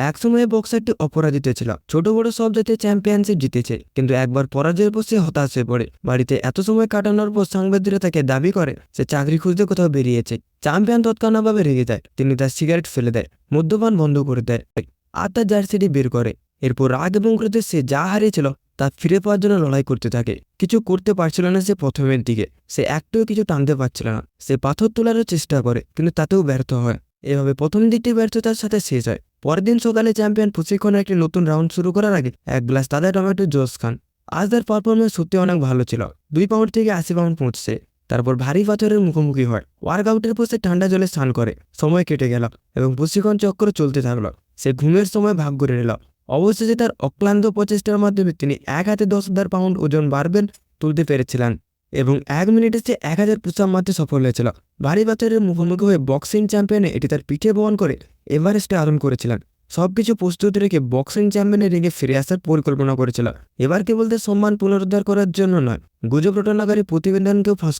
একসময়ে বক্সারটি অপরাজিত ছিল, ছোট বড় সব জাতীয় চ্যাম্পিয়নশিপ জিতেছে, কিন্তু একবার পরাজয়ের পর সে হতাশ হয়ে পড়ে। বাড়িতে এত সময় কাটানোর পর সাংবাদিকরা তাকে দাবি করে সে চাকরি খুঁজতে কোথাও বেরিয়েছে। চ্যাম্পিয়ন তৎক্ষণাৎভাবে রেগে যায়, তিনি তার সিগারেট ফেলে দেয়, মদ্যপান বন্ধ করে দেয় আর তার জার্সিটি বের করে। এরপর রাগ এবং ক্রোধে সে যা হারিয়েছিল তা ফিরে পাওয়ার জন্য লড়াই করতে থাকে। কিছু করতে পারছিল না সে প্রথমের দিকে, সে একটুও কিছু টানতে পারছিল না। সে পাথর তোলারও চেষ্টা করে, কিন্তু তাতেও ব্যর্থ হয়। এভাবে প্রথম দিকটি ব্যর্থতার সাথে শেষ হয়। পরের দিন সকালে চ্যাম্পিয়ন প্রশিক্ষণের একটি নতুন রাউন্ড শুরু করার আগে এক গ্লাস তাজা টমেটো জুস খান। আজ তার পারফরমেন্স সত্যি অনেক ভালো ছিল, 2 পাউন্ড থেকে 80 পাউন্ড পৌঁছছে। তারপর ভারী পাথরের মুখোমুখি হয়। ওয়ার্কআউটের পর সে ঠান্ডা জলে স্নান করে। সময় কেটে গেল এবং প্রশিক্ষণ চক্র চলতে থাকলো। সে ঘুমের সময় ভাগ করে নিল। অবশেষে তার অক্লান্ত প্রচেষ্টার মাধ্যমে তিনি এক হাতে 10,000 পাউন্ড ওজন বারবেল তুলতে পেরেছিলেন এবং 1 মিনিটে সে 1000 পুশ আপ মারতে সফল হয়েছিল। ভারী পাথরের মুখোমুখি হয়ে বক্সিং চ্যাম্পিয়নে এটি তার পিঠে বহন করে এভারেস্টে আরোহণ করেছিলেন। সবকিছু প্রস্তুত রেখে বক্সিং চ্যাম্পিয়নের রিঙে ফিরে আসার পরিকল্পনা করেছিল। এবার কেবল তার সম্মান পুনরুদ্ধার করার জন্য নয়, গুজব রটনাকারী প্রতিবেদনকেও ফাঁস